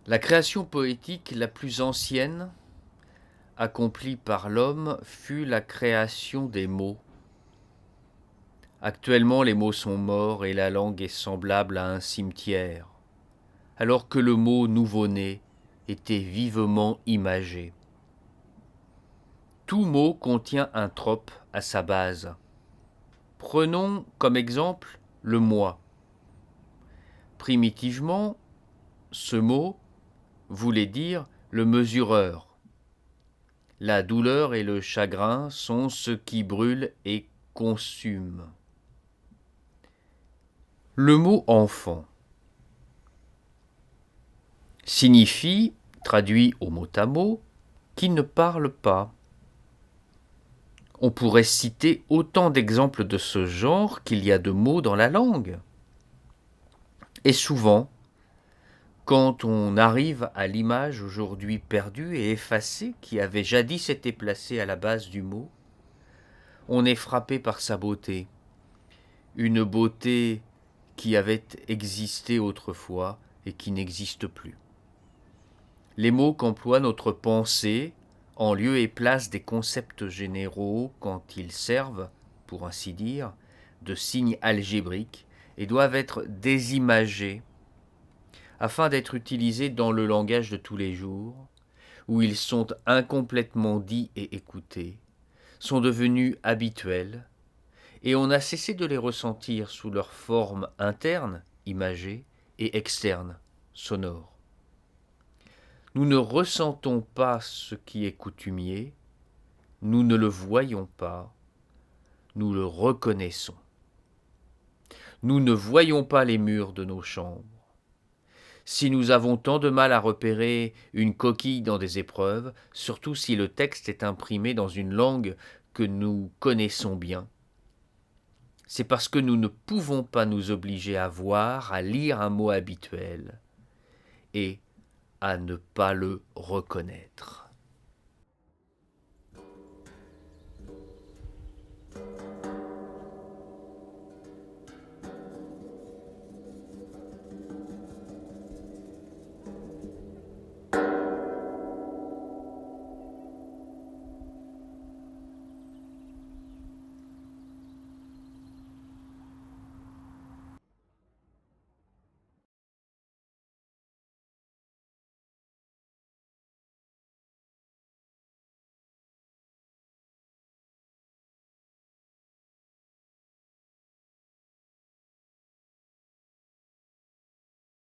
La création poétique la plus ancienne, accomplie par l'homme, fut la création des mots. Actuellement, les mots sont morts et la langue est semblable à un cimetière, alors que le mot nouveau-né était vivement imagé. Tout mot contient un trope à sa base. Prenons comme exemple le moi. Primitivement, ce mot voulait dire le mesureur. La douleur et le chagrin sont ce qui brûle et consume. Le mot enfant signifie, traduit au mot à mot, qui ne parle pas. On pourrait citer autant d'exemples de ce genre qu'il y a de mots dans la langue. Et souvent, quand on arrive à l'image aujourd'hui perdue et effacée qui avait jadis été placée à la base du mot, on est frappé par sa beauté. Une beauté qui avait existé autrefois et qui n'existe plus. Les mots qu'emploie notre pensée en lieu et place des concepts généraux quand ils servent, pour ainsi dire, de signes algébriques et doivent être désimagés afin d'être utilisés dans le langage de tous les jours, où ils sont incomplètement dits et écoutés, sont devenus habituels, et on a cessé de les ressentir sous leur forme interne, imagée, et externe, sonore. Nous ne ressentons pas ce qui est coutumier, nous ne le voyons pas, nous le reconnaissons. Nous ne voyons pas les murs de nos chambres. Si nous avons tant de mal à repérer une coquille dans des épreuves, surtout si le texte est imprimé dans une langue que nous connaissons bien, c'est parce que nous ne pouvons pas nous obliger à voir, à lire un mot habituel et à ne pas le reconnaître.